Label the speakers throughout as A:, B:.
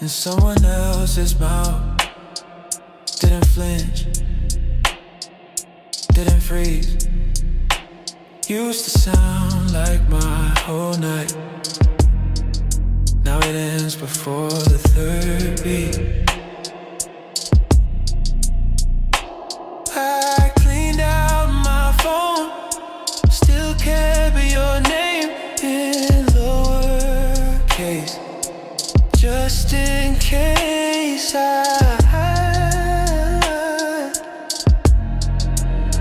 A: in someone else's mouth. Didn't flinch, didn't freeze. Used to sound like my whole night. Now it ends before the third beat. I cleaned out my phone, still kept your name in lowercase, just in case I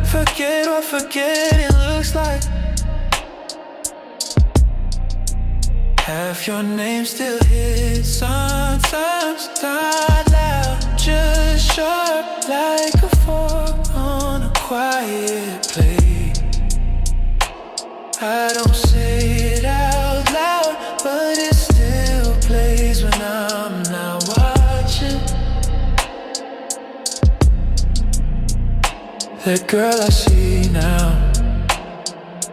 A: forget what forgetting looks like. Half your name still hits sometimes, not loud, just sharp like a fork on a quiet plate. I don't say it out loud, but it still plays when I'm not watching. That girl I see now,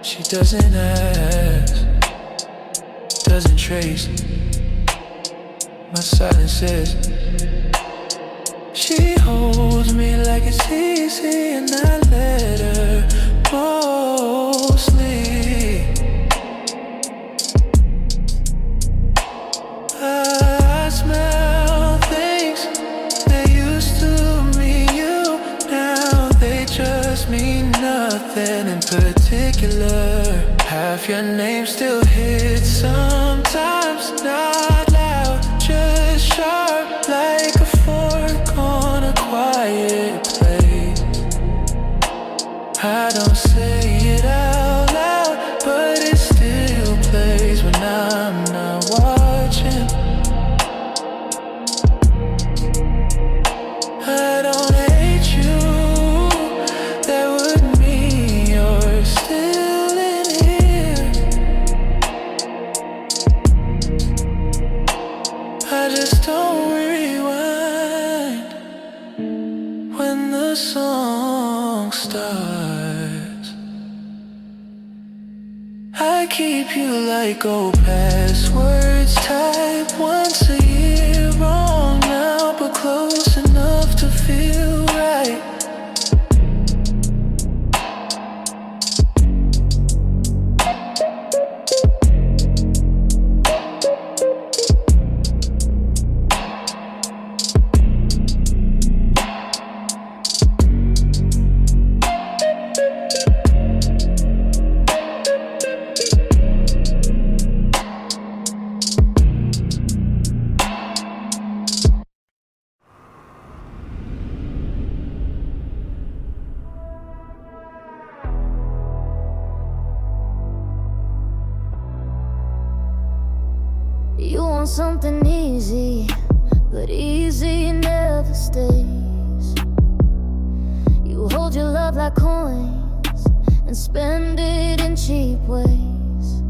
A: she doesn't ask, doesn't trace my silences. She holds me like it's easy, and I let her mostly. I smell things that used to mean you, now they just mean nothing in particular. Half your name still hits sometimes, not loud, just sharp like a fork on a quiet place. I don't say it out loud, but it still plays when I'm not watching. I don't hate you, that would mean you're still in here. I just don't rewind when the song starts. I keep you like old passwords, type once a year, wrong now, but close enough to feel right.
B: You want something easy, but easy never stays. You hold your love like coins and spend it in cheap ways.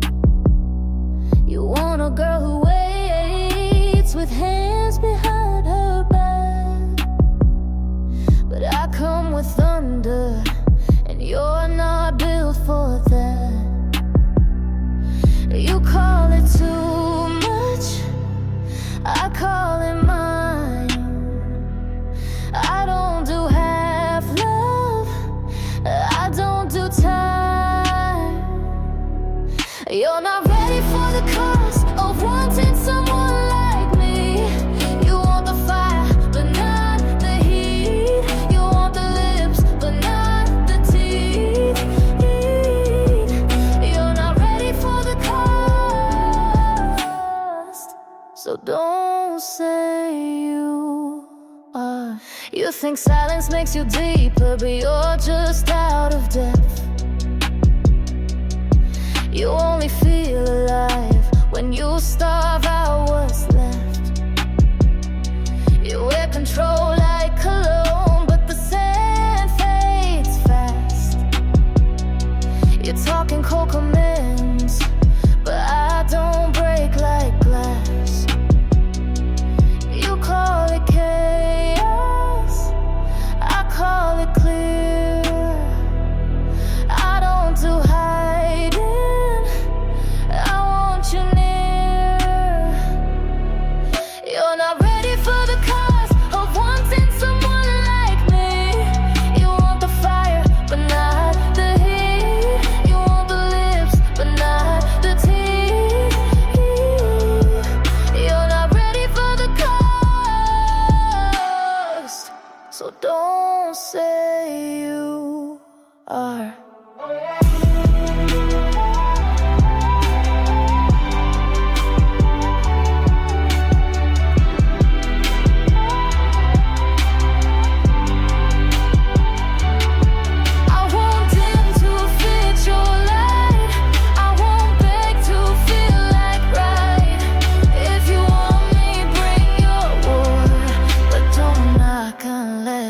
B: You want a girl who waits with hands behind her back, but I come with thunder, and you're not built for that. You call it too much, I call it mine. I don't do half love, I don't do time. You're not ready for the cost of wanting someone like me. You want the fire, but not the heat. You want the lips, but not the teeth. You're not ready for the cost, so don't say you are. You think silence makes you deeper, but you're just out of depth. You only feel alive when you starve out what's left. You wear control like cologne, but the sand fades fast. You're talking cold commands, but I don't break like glass. You call it chaos, I call it clear. I don't do hiding, I want you near. You're not ready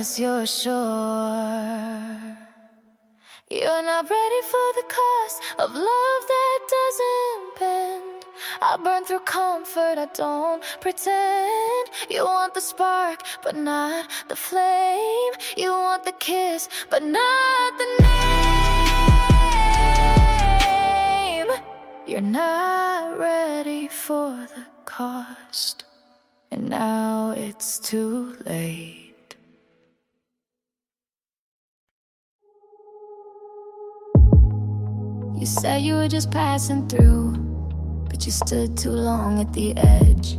B: unless you're sure. You're not ready for the cost of love that doesn't bend. I burn through comfort, I don't pretend. You want the spark, but not the flame. You want the kiss, but not the name. You're not ready for the cost, and now it's too late. You said you were just passing through, but you stood too long at the edge.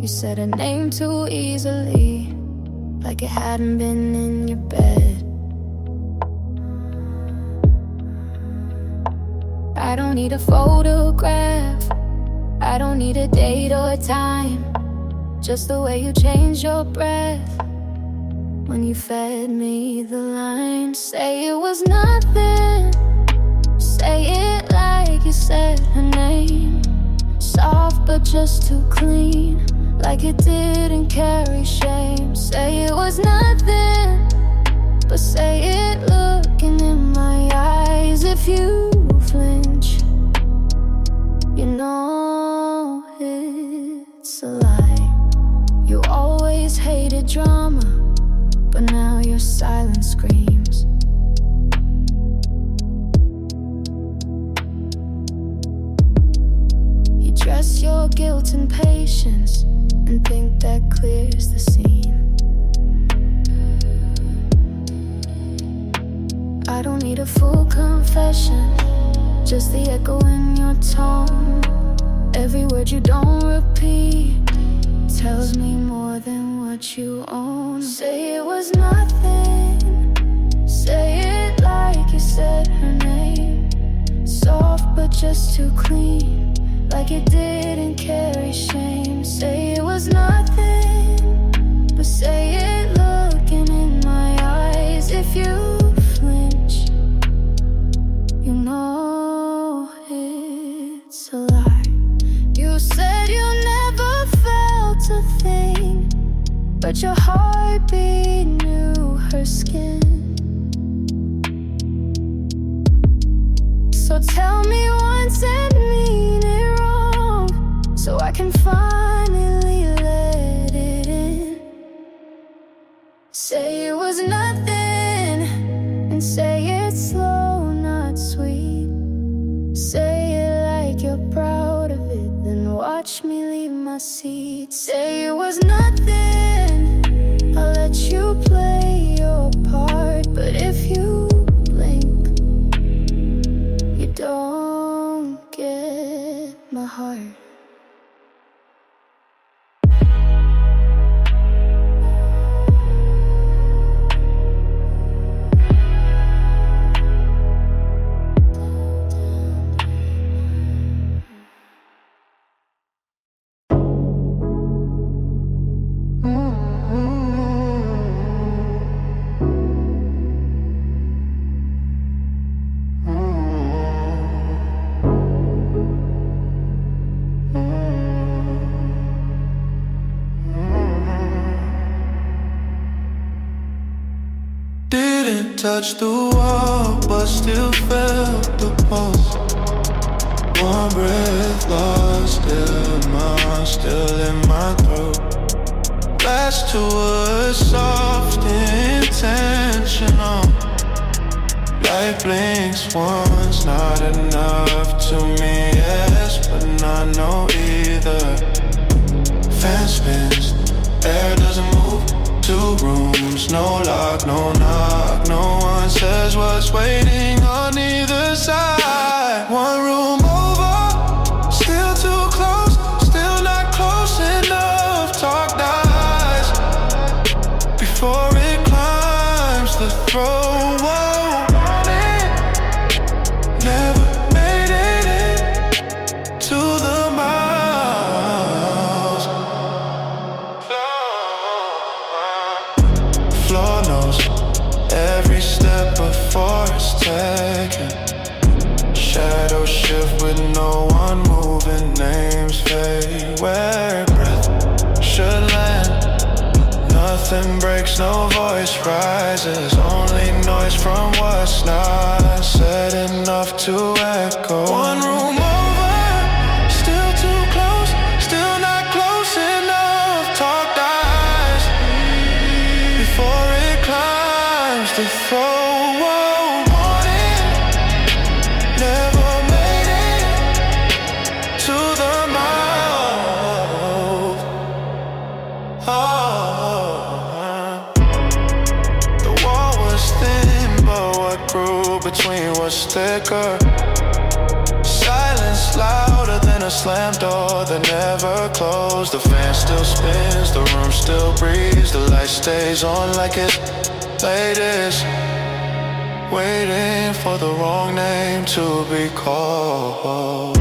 B: You said a name too easily, like it hadn't been in your bed. I don't need a photograph, I don't need a date or time, just the way you change your breath when you fed me the line. Say it was nothing, say it like you said her name. Soft but just too clean, like it didn't carry shame. Say it was nothing, but say it looking in my eyes. If you flinch, you know it's a lie. You always hated drama, but now your silence screams. You dress your guilt in patience and think that clears the scene. I don't need a full confession, just the echo in your tone. Every word you don't repeat tells me more than what you own. Say it was nothing, say it like you said her name. Soft but just too clean, like it didn't carry shame. Say it was nothing, but say it looking in my eyes. If you flinch, you know it's a lie. You said you never felt a thing, but your heartbeat knew her skin. So tell me once and mean it wrong, so I can finally let it in. Say it was nothing, and say it slow, not sweet. Say it like you're proud of it, then watch me leave my seat. Say it was nothing, I'll let you play your part. But if you blink, you don't get my heart.
A: Didn't touch the wall, but still felt the pulse. One breath lost, still in my throat. Flash to a soft intentional. Light blinks once, not enough to me, yes, but not no either. Fan spins, air doesn't move. 2 rooms, no lock, no knock. No one says what's waiting on either side. 1 room over, still too close, still not close enough. Talk dies before it climbs the throne. Never made it in to the miles. Floor knows Nothing breaks, no voice rises, only noise from what's not said enough to echo. One room over, still too close, still not close enough. Talk dies before it climbs the throne. Wanted, never made it to the mouth. The wall was thin, but what grew between was thicker. Silence louder than a slammed door that never closed. The fan still spins, the room still breathes. The light stays on like it's latest, waiting for the wrong name to be called.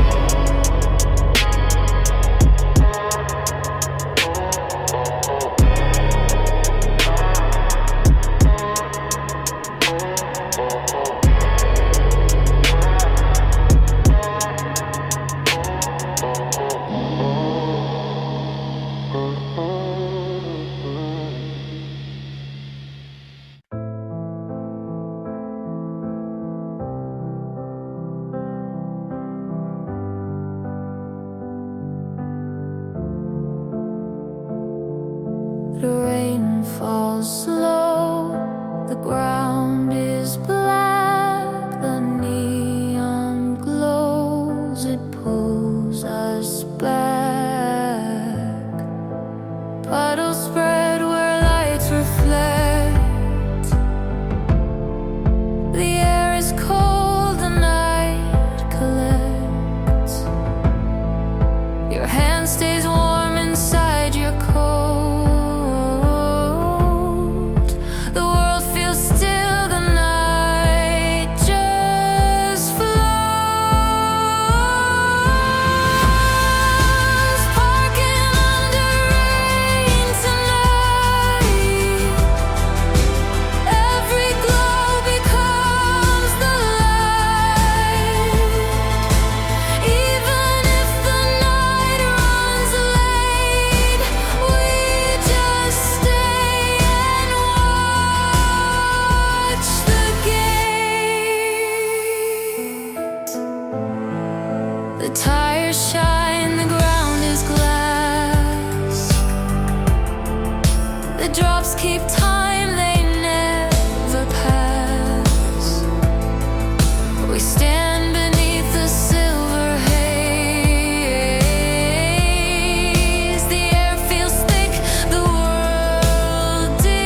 B: The rain falls slow, the ground is black, the neon glows, it pulls us back. Puddles spread where lights reflect. The air is cold, the night collects. Your hand stays warm inside your coat. The tires shine, the ground is glass. The drops keep time, they never pass. We stand beneath the silver haze. The air feels thick, the world delays.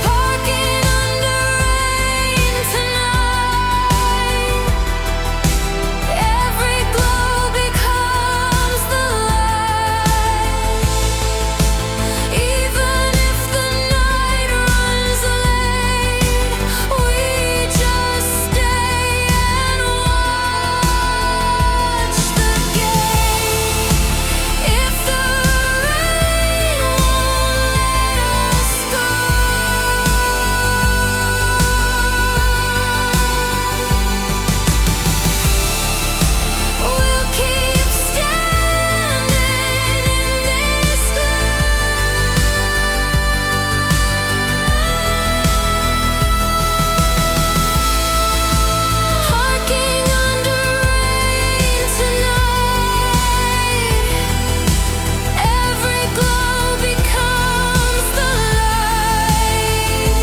B: Parking under rain tonight. Every glow becomes the light. Even if the night runs late, we just stay and watch the gate. If the rain won't let us go, we'll keep standing in this Parking under rain tonight. Every glow becomes the light.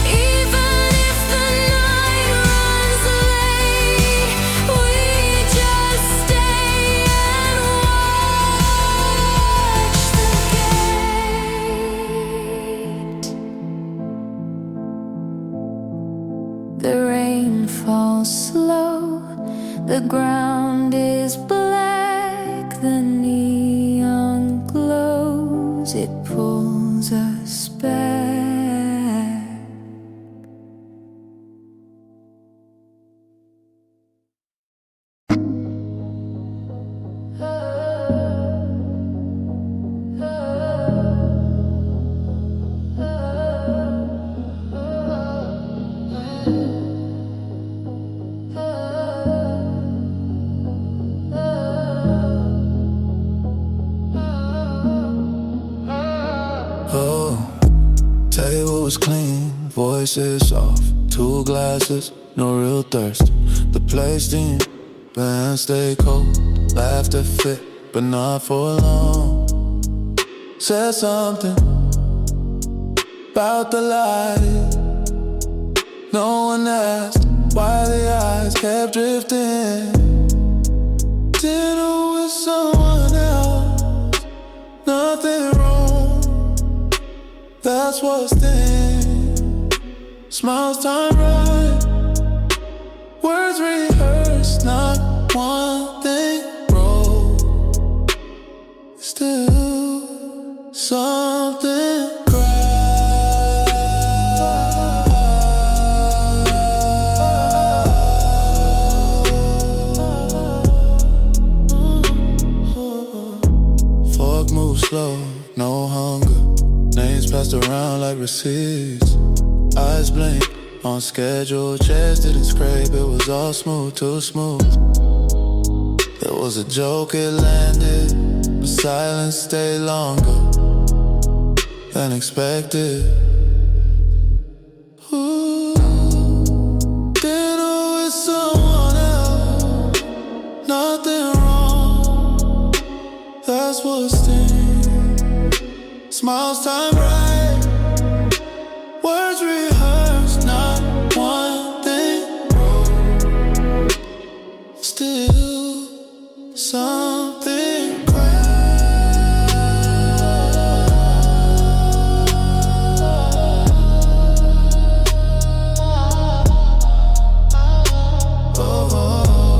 B: Even if the night runs late, we just stay and watch the gate. The rain falls slow, the ground is black, the neon glows, it pulls us back.
A: voices off, 2 glasses, no real thirst. The place dim, band stay cold. Laughter fit, but not for long. Said something about the light. No one asked why the eyes kept drifting. Dinner with someone else, nothing wrong. That's what's then. Smiles time right, words rehearsed, not one thing wrong. Still something slow, no hunger. Names passed around like receipts. Eyes blink on schedule. Chairs didn't scrape, it was all smooth, too smooth. There was a joke, it landed, but silence stayed longer than expected. Ooh, dinner with someone else, nothing wrong. That's what's staying. Smiles time right, words rehearsed, not one thing wrong. Still something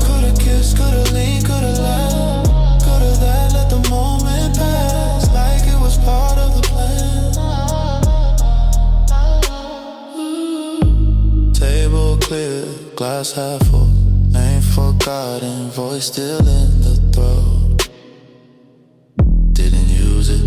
A: coulda kissed, coulda leaned, coulda laughed, coulda that, let the moment pass like it was part of the plan. Table clear, glass half full, name forgotten, voice still in the throat. Didn't use it.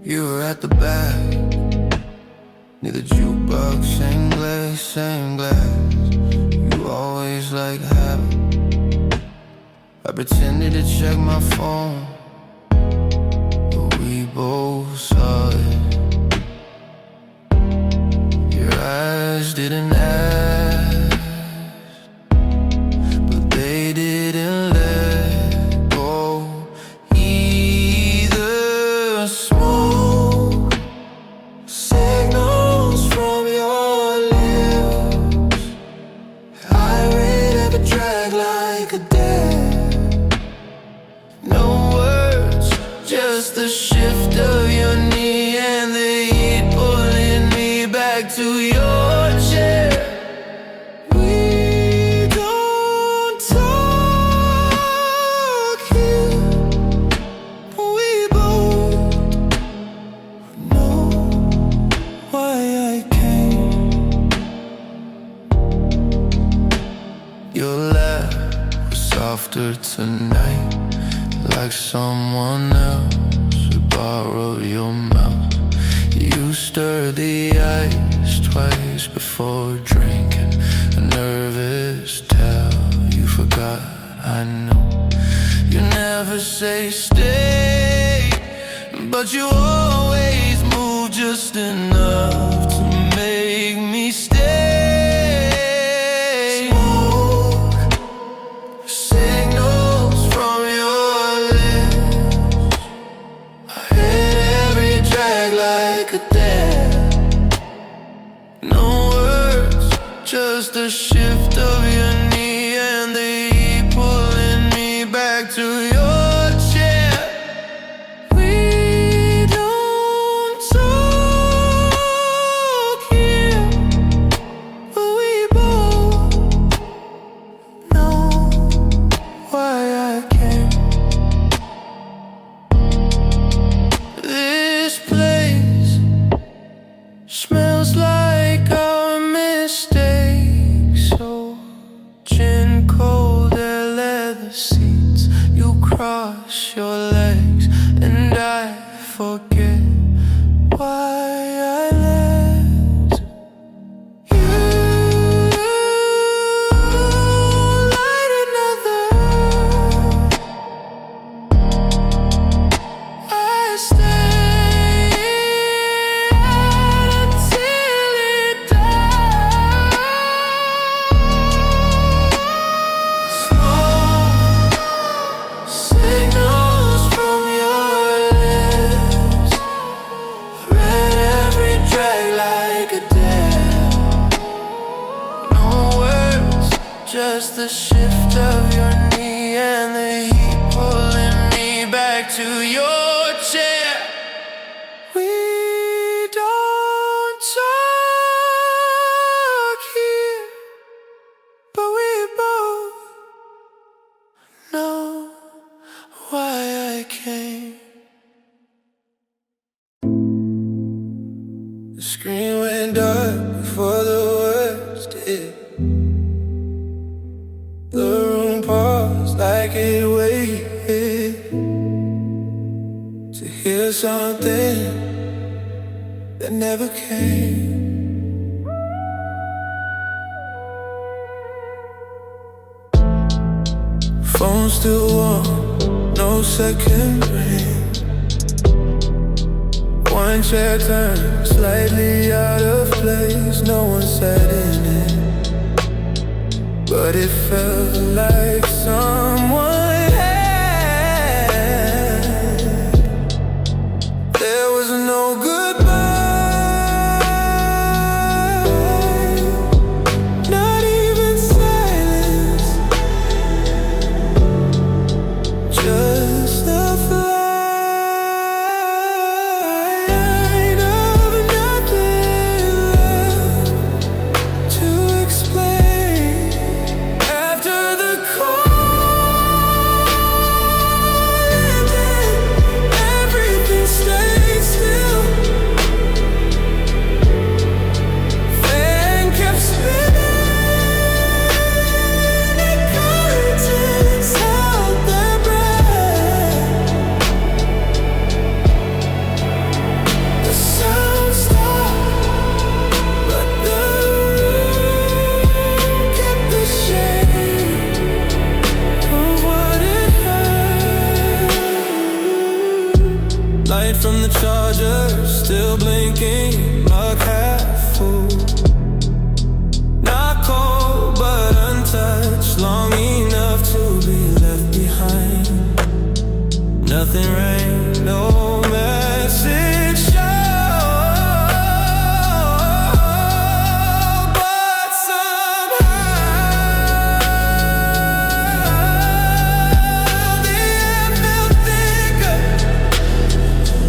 A: You were at the back, near the jukebox, same glass, same glass. You always like habit. I pretended to check my phone, but we both saw it. Your eyes didn't ask, but they didn't let go either. Smoke signals from your lips, irate ever drag like a dead. No words, just the shift of your knee and the heat pulling me back to your chair. We don't talk here, we both know why I came. Your laugh was softer tonight, like someone else who borrowed your mouth. You stirred the ice twice before drinking, a nervous tell you forgot. I know you never say stay, but you always move just enough to make me stay. Smoke signals from your lips, I hit every drag like a dead. No just a shift of your knee and the heat pulling me your legs, and I forget why I let you light another. I stay until it dies. Small signals from your lips, read every drag like a death. No words, just the shift of your knee and the heat pulling me back to your chair. We don't talk here, but we both know why I came. The screen went dark before the words did. The room paused like it waited to hear something that never came. Phone still warm, no second ring. One chair turned slightly out of place. No one sat in it, but it felt like someone had. There was no goodbye, not even silence, just the flight of nothing left to explain. After the call ended, everything stayed still. Fan kept spinning, and curtains held their breath. The sound stopped, but the room kept the shade of what it heard. Light from the charger, still blinking, mug half full. Not cold, but untouched, long enough to be left behind. Nothing rang, no message showed, but somehow the air felt thicker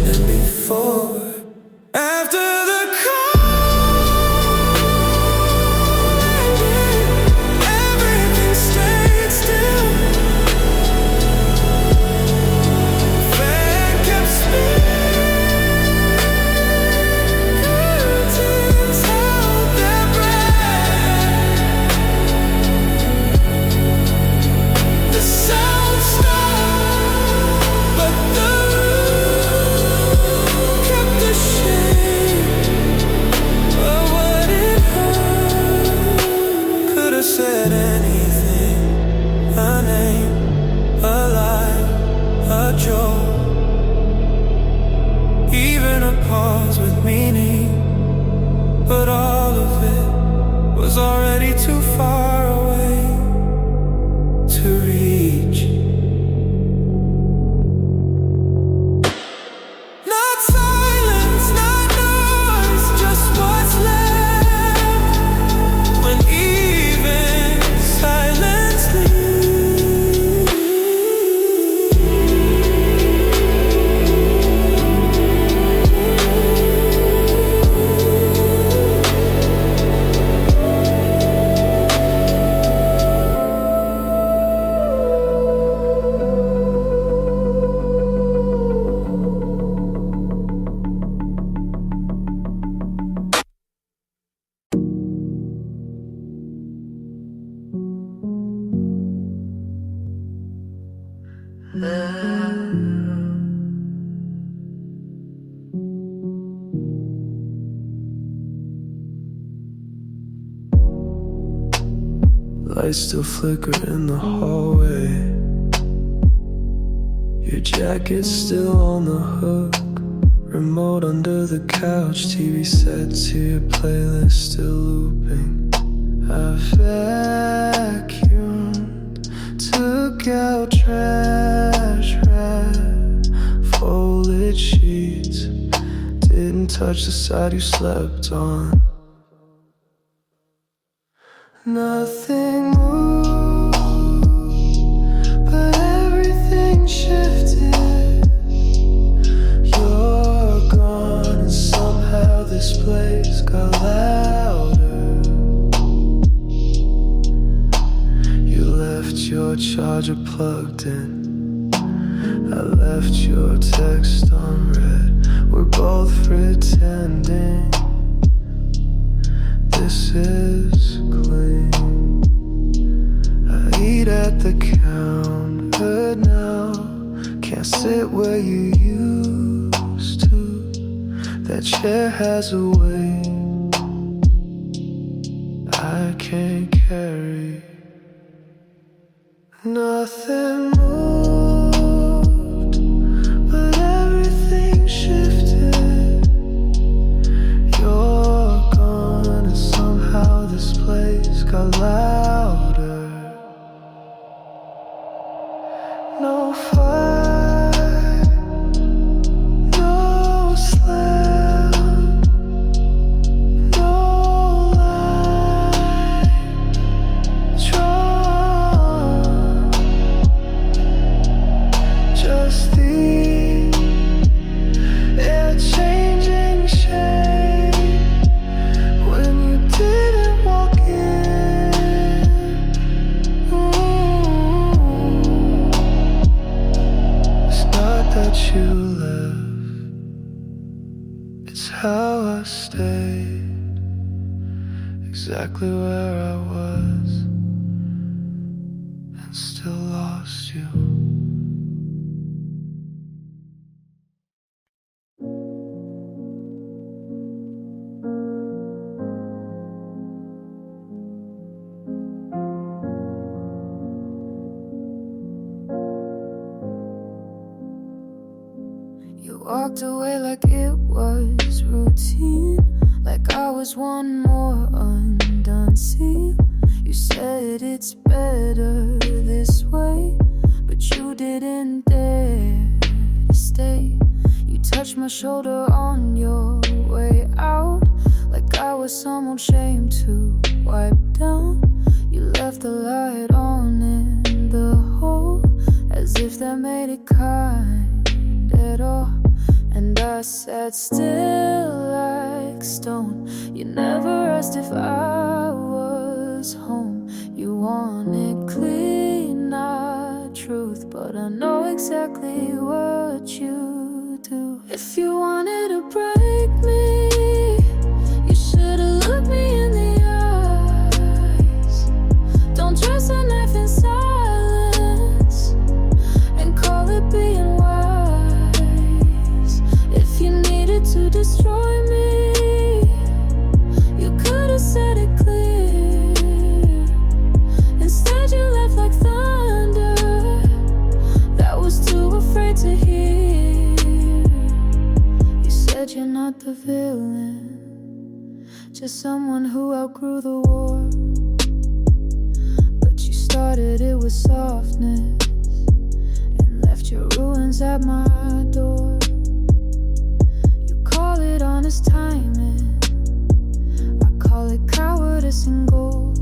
A: than before. After the call ended, everything stayed still. Fan kept spinning, curtains held their breath. The sound stopped, but the room kept the shade of what it heard. Could have said anything, a name, a lie, a joke, even a pause with meaning. But all of it was already too far away to reach. Not silence, not noise, just what's left when even silence leaves. Lights still flicker in the hallway. Your jacket's still on the hook. Remote under the couch, TV set to your playlist still looping. I vacuumed, took out trash, folded sheets, didn't touch the side you slept on. Nothing moved, but everything shifted. You're gone, and somehow this place got louder. You left your charger plugged in, I left your text unread. We're both pretending this is clean. I eat at the counter now, can't sit where you used to. That chair has a weight I can't carry. Nothing moved, but everything shifted. You're gone, and somehow this place got louder. No fight, no slam, no light drawn. Just the air changing shape when you didn't walk in. It's not that you left, it's how I stayed exactly where I was and still lost you.
B: You walked away like it was routine, like I was one more undone scene. You said it's better this way, but you didn't dare to stay. You touched my shoulder on your way out, like I was some old shame to wipe down. You left the light on in the hole, as if that made it kind at all. And I sat still like stone. You never asked if I was home. You wanted clean, not truth, but I know exactly what you do. If you wanted to break me, you should've looked me in the eyes. Don't trust a knife in silence and call it being wise. If you needed to destroy me, you could've said it clear. Instead you left like thunder that was too afraid to hear. You said you're not the villain, just someone who outgrew the war. But you started it with softness and left your ruins at my door. You call it honest timing, I call it cowardice and gold.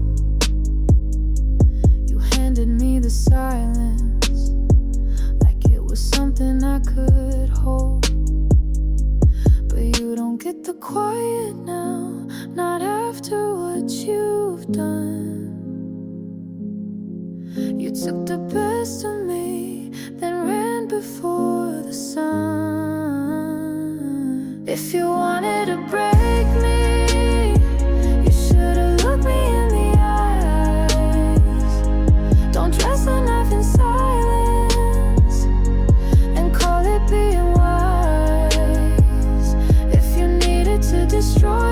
B: You handed me the silence like it was something I could hold. But you don't get the quiet now, not after what you've done. You took the best of me, then ran before the sun. If you wanted to break me, you should've looked me in the eyes. Don't dress the knife in silence and call it being wise. If you needed to destroy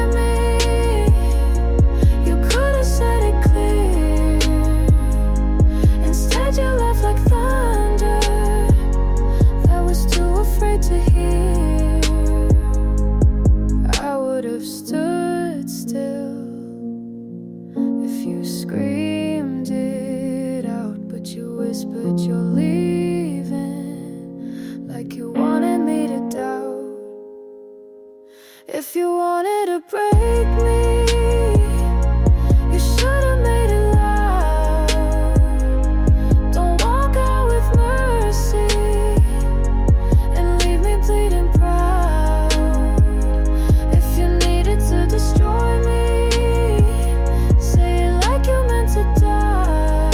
B: If you wanted to break me, you should've made it loud. Don't walk out with mercy and leave me bleeding proud. If you needed to destroy me, say it like you meant to die.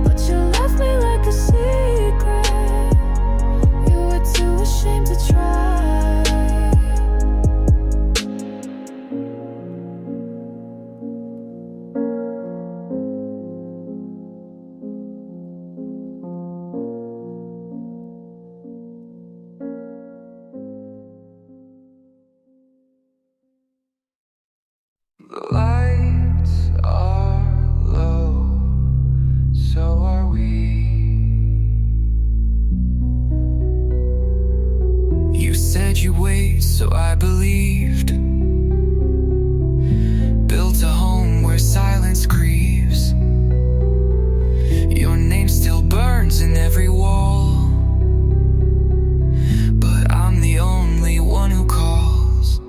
B: But you left me like a secret. You were too ashamed to try.
A: The lights are low, so are we. You said you'd wait, so I believed. Built a home where silence grieves. Your name still burns in every wall, but I'm the only one who calls.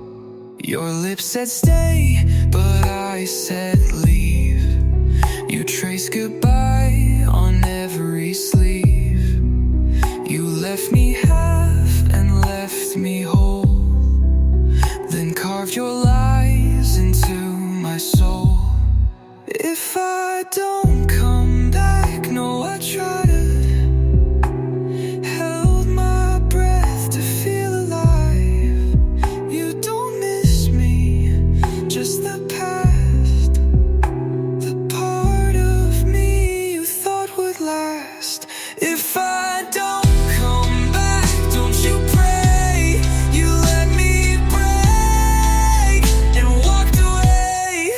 A: Your lips said stay, but I said leave. You traced goodbye on every sleeve. You left me half and left me whole, then carved your lies into my soul. If I don't come back, no, I try to. Held my breath to feel alive. You don't miss me, just the past, the part of me you thought would last. If I don't come back, don't you pray. You let me break and walked away.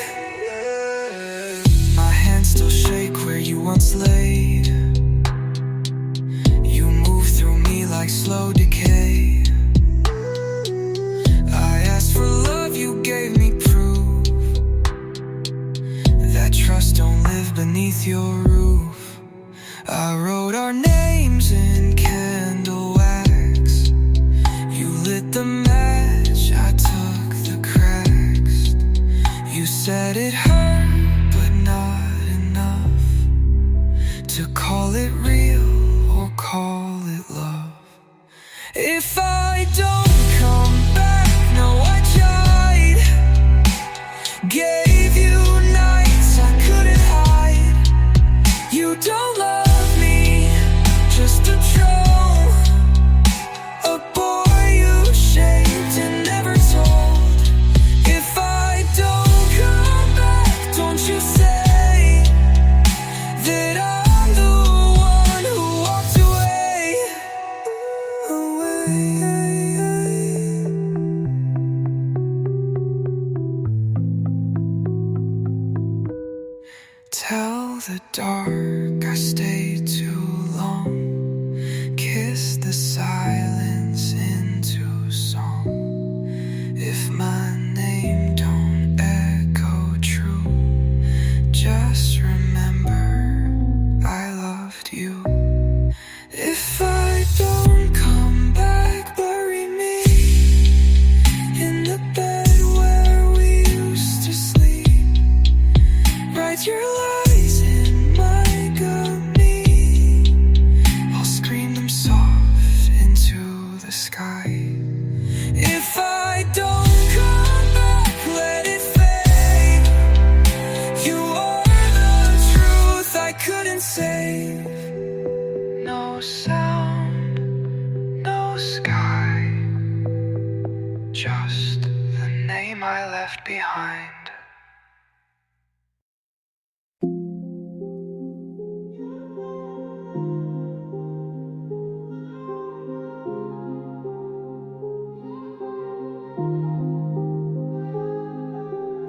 A: My hands still shake where you once laid. You move through me like slow decay. I asked for love, you gave me proof that trust don't live beneath your roof. I wrote our names in candle wax. You lit the match, I took the cracks. You said it hurt, but not enough to call it real or call it love. If I don't come back, no, I tried. Gave you nights I couldn't hide. You don't love me, just a troll, a boy you shaped and never told. If I don't come back, don't you say that I'm the one who walked away. Tell the dark I stayed too long. Kiss the silence into song. If my name don't echo true, just remember I loved you. If I don't come back, bury me in the bed where we used to sleep. Write your lies in my gummy. I'll scream them soft into the sky. If I don't come back, let it fade. You are the truth I couldn't save. No sound, no sky, just the name I left behind.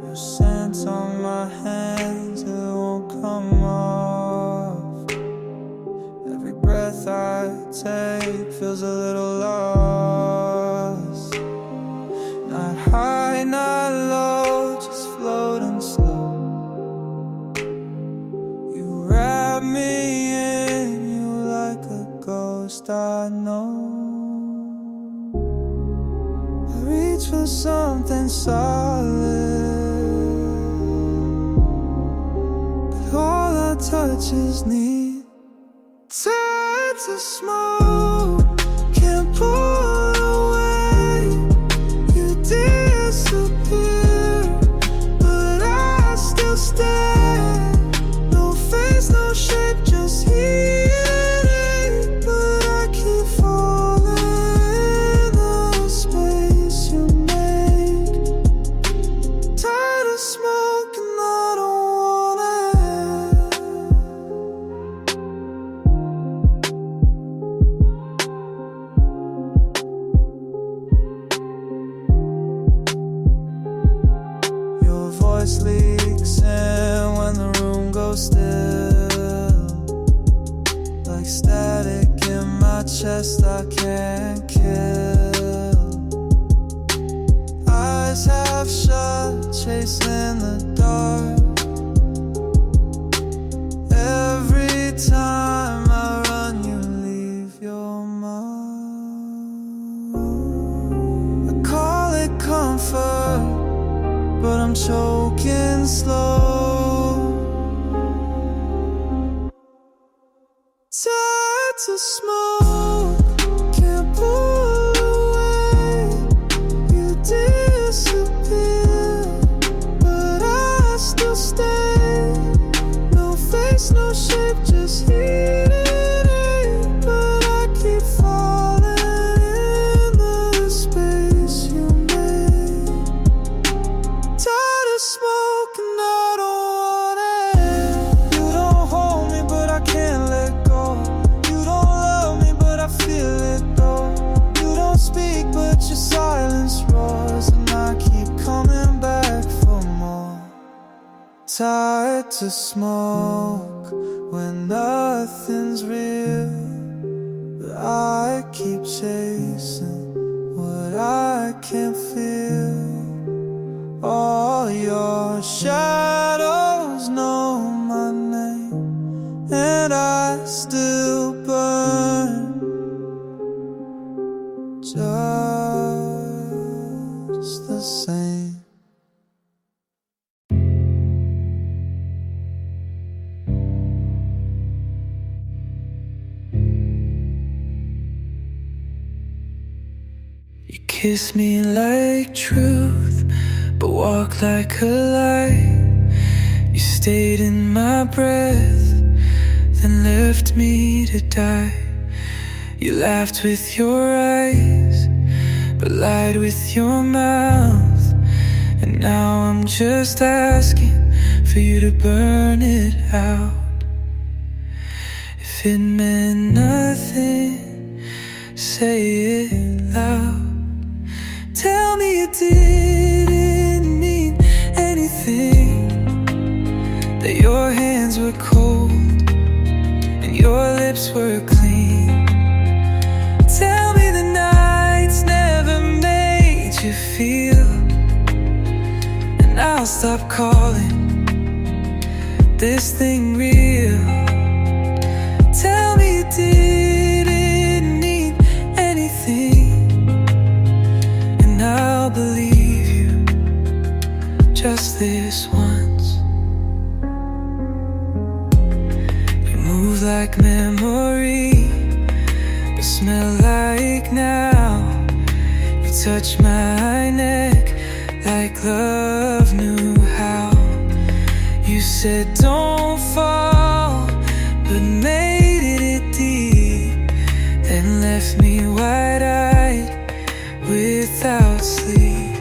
C: Your scent on my hands, it won't come off. Every breath I take feels a little lost. Not high, not low, just floating slow. You wrap me in you like a ghost I know. I reach for something solid, but all our touches need tied to smoke. Can't pull away, you disappear, but I still stay. No face, no shape, just heat, but I keep falling in the space you make. Tired of smoke and I don't want it. Your voice leaks in when the room goes still, like static in my chest I can't kill. Eyes half shut, chasing the dark. Every time I run, you leave your mark. I call it comfort, but I'm choking slow. Tired to smoke, can't pull away, you disappear, but I still stay. No face, no shape, just heat it ain't, but I keep falling in the space you made. Tired of smoke and I don't want it. You don't hold me but I can't let go. You don't love me but I feel it though. You don't speak but your silence roars, and I keep coming back for more. Tired to smoke when nothing's real, but I keep chasing what I can't feel. All your shadows know my name, and I still burn just the same.
A: You kiss me like truth, but walk like a lie. You stayed in my breath, then left me to die. You laughed with your eyes, but lied with your mouth. And now I'm just asking for you to burn it out. If it meant nothing, say it loud. Tell me it didn't mean anything, that your hands were cold and your lips were clean. Tell me the nights never made you feel, and I'll stop calling this thing real. Tell me it didn't mean anything, and I'll believe you just this once. You move like memory, but smell like now. You touch my neck like love knew how. You said don't fall, but made it deep, then left me wide-eyed without sleep.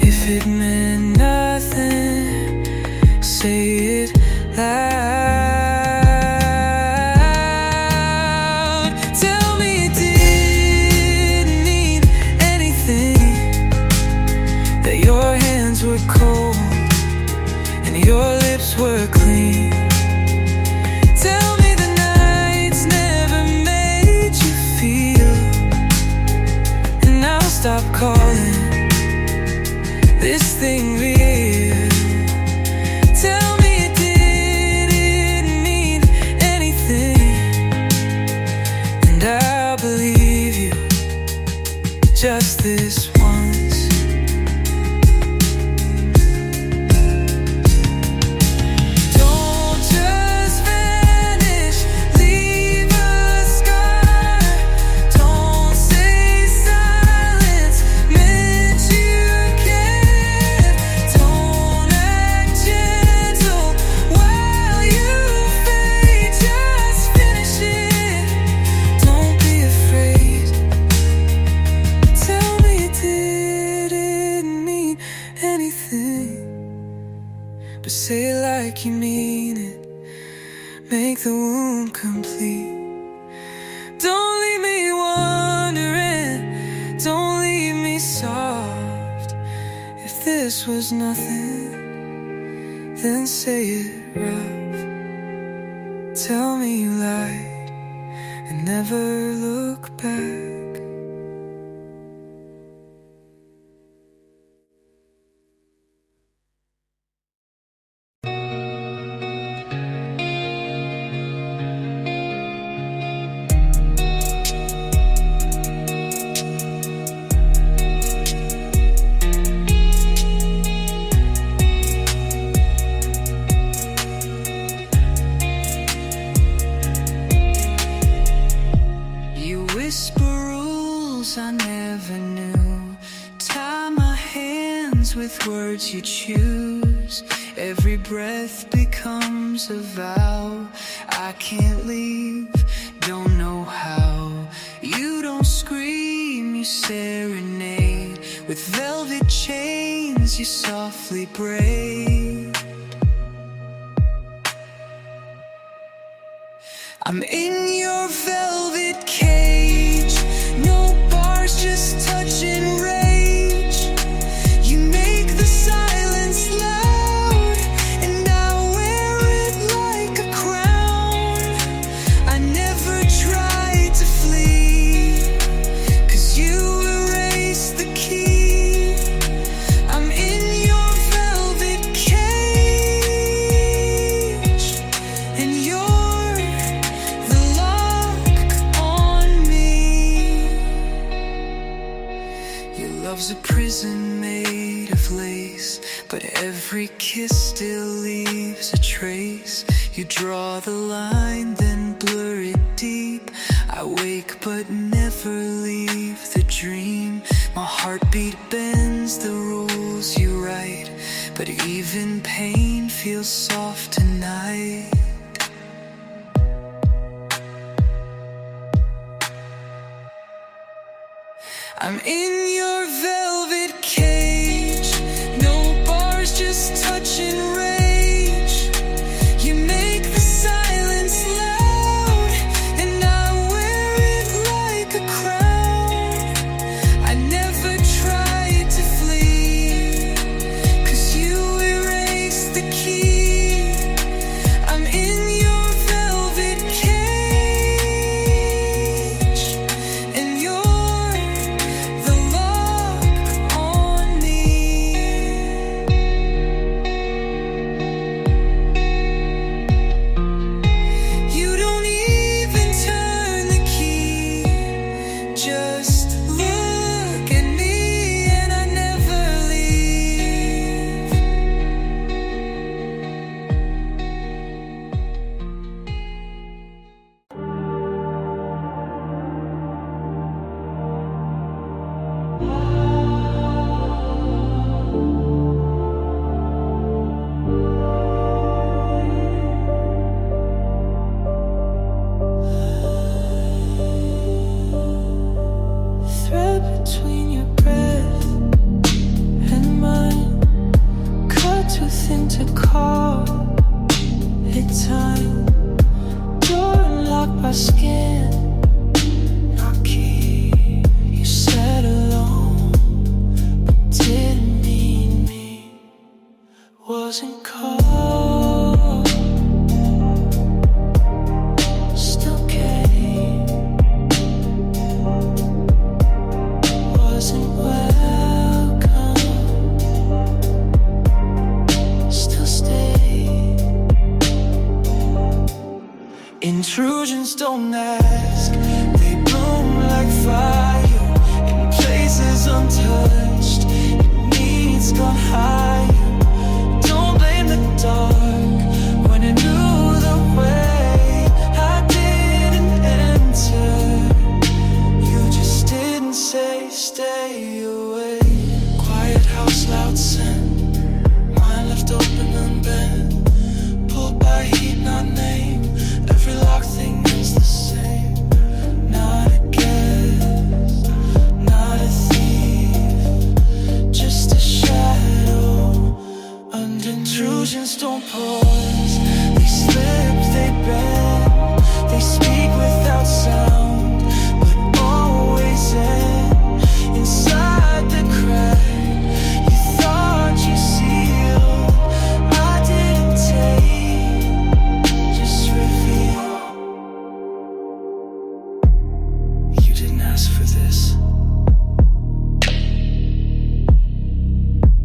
A: If it meant nothing, say it loud. Tell me it didn't mean anything, that your hands were cold and your lips were clean. Tell me the nights never made you feel, and I'll stop calling this thing real. Tell me it didn't mean anything, and I'll believe you just this once. Don't just vanish, leave a scar. Don't say silence meant you cared. Don't act gentle while you fade. Just finish it, don't be afraid. Tell me it didn't mean anything, but say it like you mean it. Make the wound complete. Don't leave me wondering, don't leave me soft. If this was nothing, then say it rough. Tell me you lied and never look back. Whisper rules I never knew. Tie my hands with words you choose. Every breath becomes a vow. I can't leave, don't know how. You don't scream, you serenade. With velvet chains you softly braid. I'm in your velvet cage, no bars, just touch and rage. You make the silence loud, and I wear it like a crown. I never tried to flee, 'cause you erased the key. I'm in your velvet cage, and you're love's a prison made of lace, but every kiss still leaves a trace. You draw the line, then blur it deep. I wake but never leave the dream. My heartbeat bends the rules you write, but even pain feels soft tonight. I'm in your velvet cage, no bars, just touch and rage. You make the silence loud, and I wear it like a crown. I never tried to flee, 'cause you erased the key. I'm in your velvet cage, and you're the lock ask for this,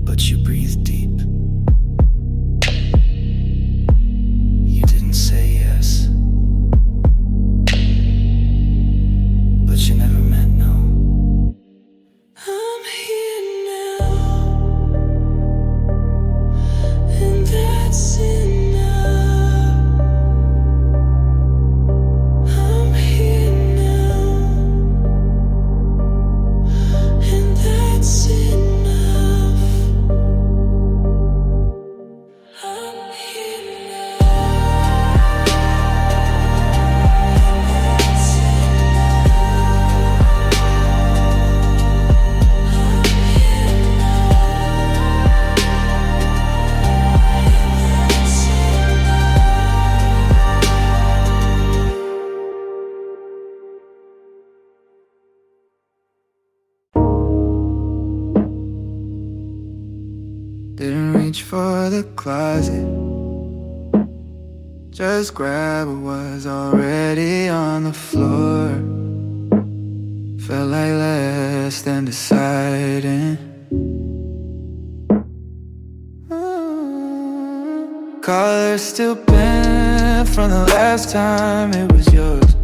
A: but you breathed deep. You didn't say yes, but you never meant no. I'm here now, and that's enough. I'm here now, and that's enough. I'm here now, and that's Didn't reach for the closet, just grab what was already on the floor. Felt like less than deciding. Collar still bent from the last time it was yours.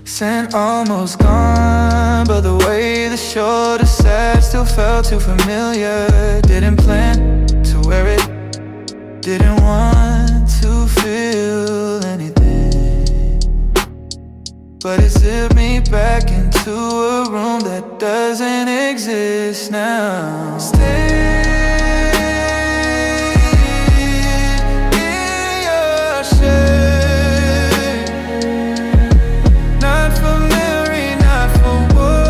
A: Scent almost gone, but the way the shoulder sat still felt too familiar. Didn't plan to wear it, didn't want to feel anything, but it zipped me back into a room that doesn't exist now. Stay in your shade, not for memory, not for warmth.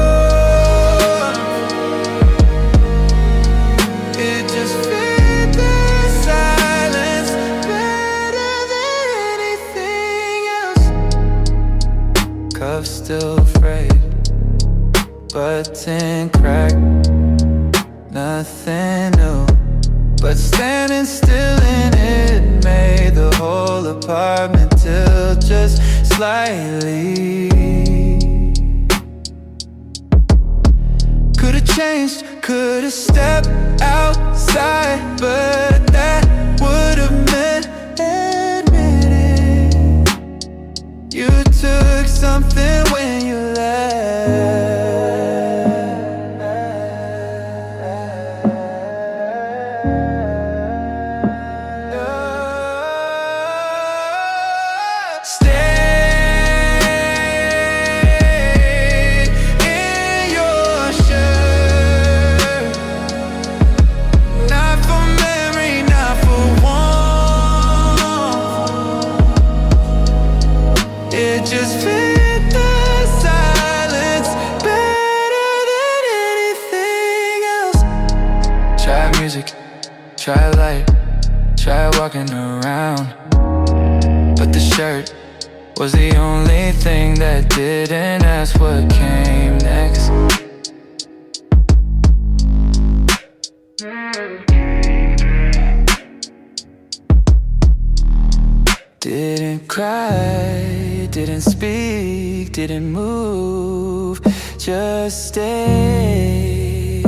A: It just fit the silence better than anything else. Cuffs still frayed, button cracked, nothing new, but standing still in it made the whole apartment tilt just slightly. Could've changed, could've stepped outside, but that would've meant admitting you took something when you left. Stay in your shirt, not for memory, not for warmth. It just fit the silence better than anything else. Try music, try light, try walking around, but the shirt was the only thing that didn't ask what came next. Didn't cry, didn't speak, didn't move, just stayed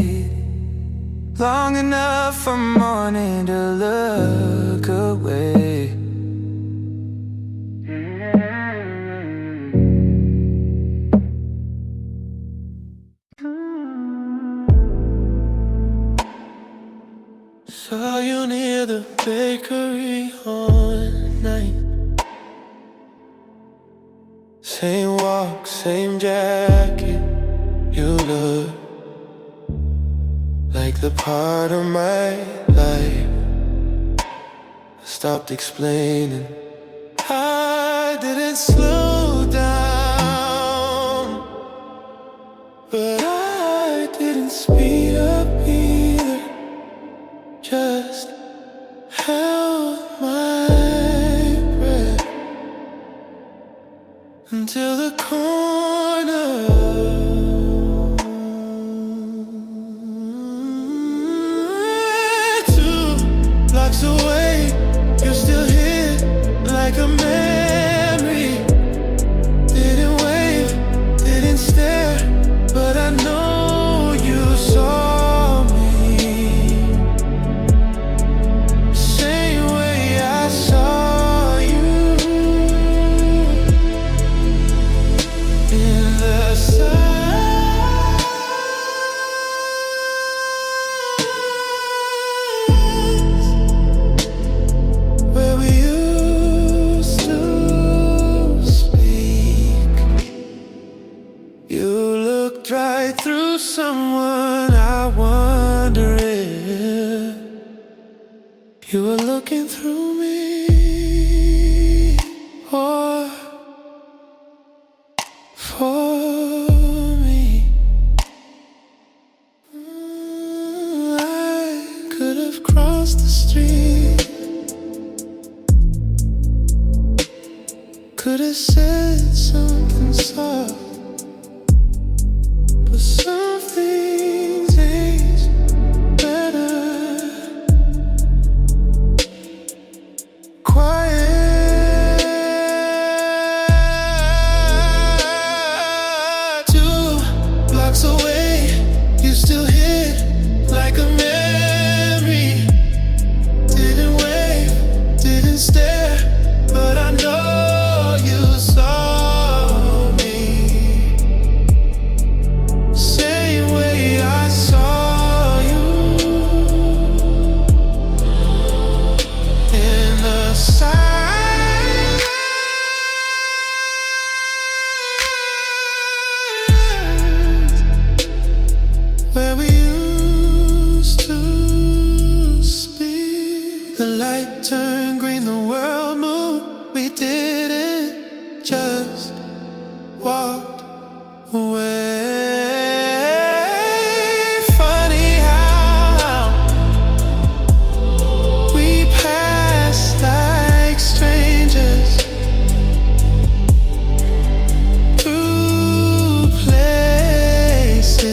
A: long enough for morning to look away. Saw you near the bakery one night. Same walk, same jacket. You look like the part of my life I stopped explaining. I didn't slow down, but I didn't speed up either. Just held my breath until the corner. 2 blocks away, you're still here like a memory. Didn't wave, didn't stare, looked right through someone. I wonder if you were looking through me, or for me. I could have crossed the street, could have said something soft, but some things taste better quiet. 2 blocks away, you still hit like a memory. Didn't wave, didn't stare, but I know you saw me. Same way I saw you in the silence where we used to speak. The light turned green, the world moved. We didn't just walk away. Funny how we passed like strangers through places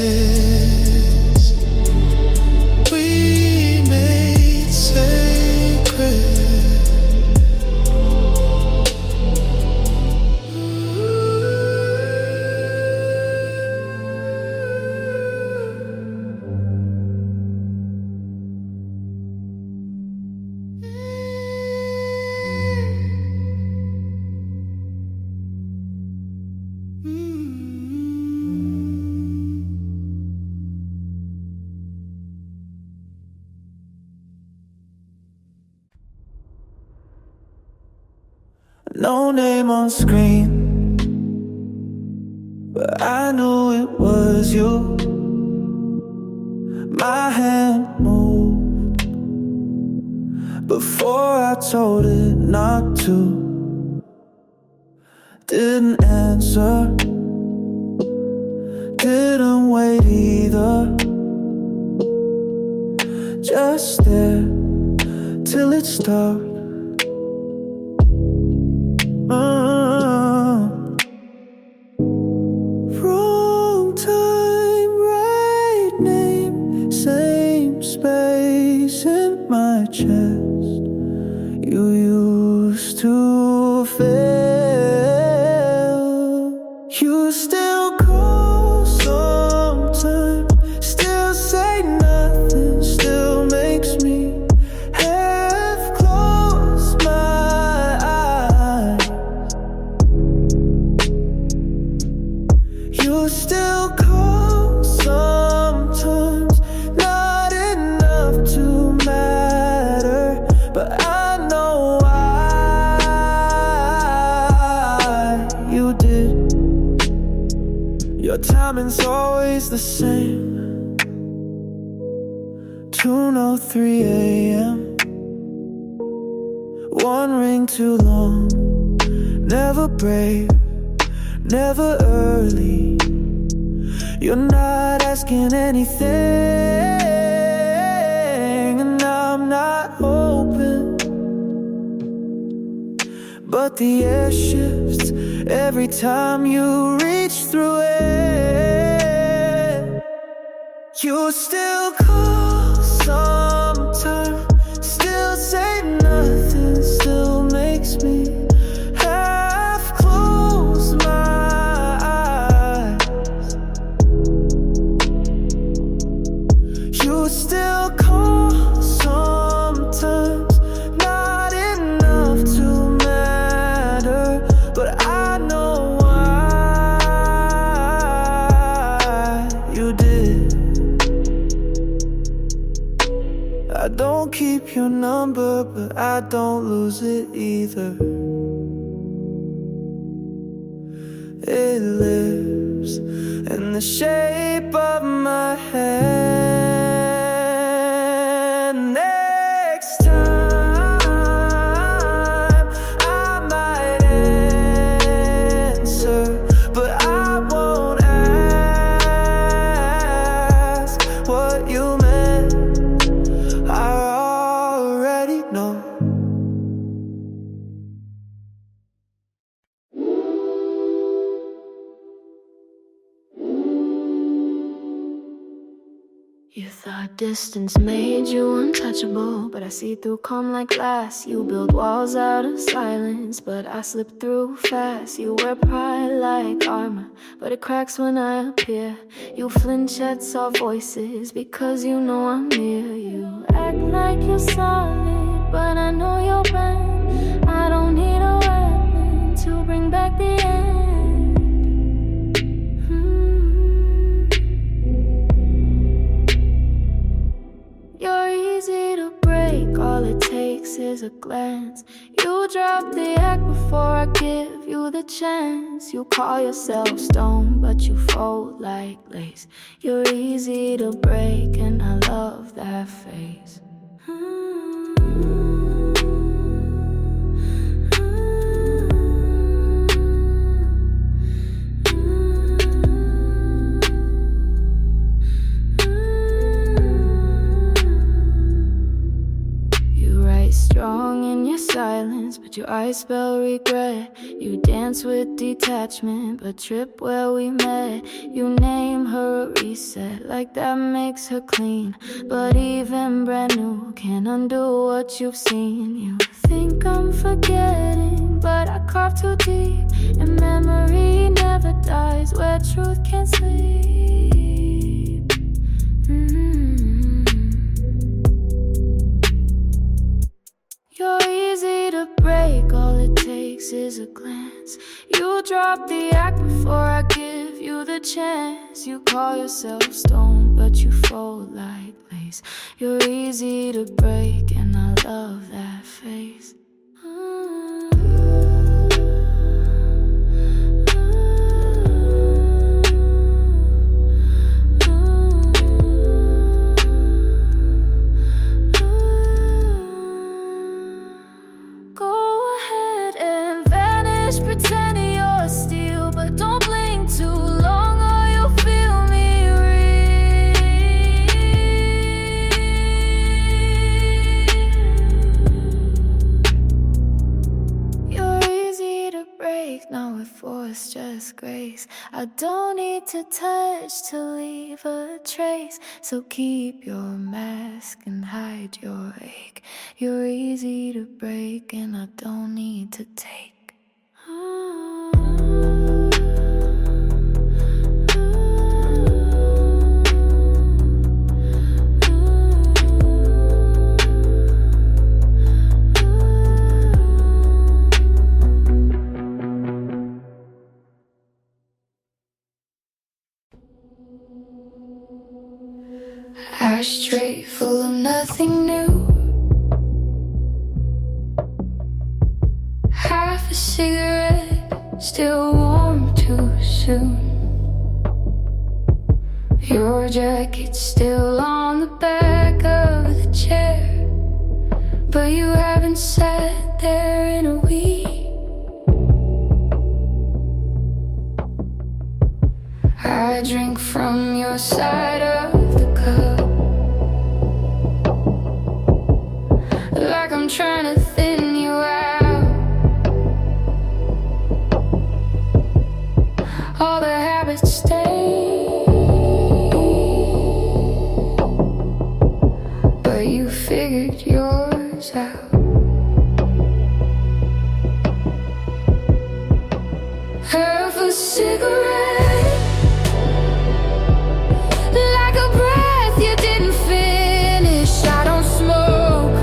A: we made sacred. No name on screen, but I knew it was you. My hand moved before I told it not to. Didn't answer, didn't wait either. Just there till it stopped. Wrong time, right name, same space in my chest. You used to fail. You still call sometimes, still say nothing, still makes me half close my eyes. You still call sometimes, not enough to matter, but I know why you did. Your timing's always the same. 2:03 a.m. One ring too long, never brave, never early. You're not asking anything, and I'm not open. But the air shifts every time you reach through it. You still call sometimes, still say nothing, still makes me half close my eyes. You still call sometimes, not enough to matter, but I know why you did. I don't keep your number, but I don't lose it either. It lives
C: in the shape of my hand. Next time I might answer, but I won't ask what you meant. I already know.
B: You thought distance made you untouchable, but I see through calm like glass. You build walls out of silence, but I slip through fast. You wear pride like armor, but it cracks when I appear. You flinch at soft voices because you know I'm near. You act like you're solid, but I know you're bent. I don't need a weapon to bring back the end. You're easy to break, all it takes is a glance. You drop the act bore I give you the chance. You call yourself stone, but you fold like lace. You're easy to break, and I love that face. Strong in your silence, but your eyes spell regret. You dance with detachment, but trip where we met. You name her a reset, like that makes her clean. But even brand new can't undo what you've seen. You think I'm forgetting, but I carve too deep, and memory never dies where truth can't sleep. You're easy to break, all it takes is a glance. You drop the act before I give you the chance. You call yourself stone, but you fold like lace. You're easy to break, and I love that face. Pretending you're steel, but don't blink too long or you'll feel me real. You're easy to break, not with force, just grace. I don't need to touch to leave a trace, so keep your mask and hide your ache. You're easy to break, and I don't need to take. Ashtray full of nothing new. Half a cigarette, still warm too soon. Your jacket's still on the back of the chair, but you haven't sat there in a week. I drink from your side of the cup, like I'm trying to thin you out. All the habits stay, but you figured yours out. Half a cigarette, like a breath you didn't finish. I don't smoke,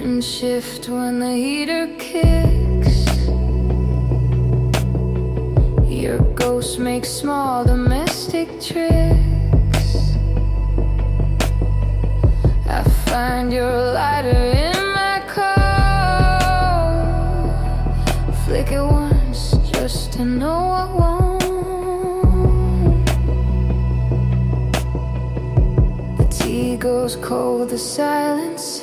B: Curtains shift when the heater kicks. Your ghost makes small domestic tricks. I find your lighter in my car. Flick it once just to know I won't. The tea goes cold, the silence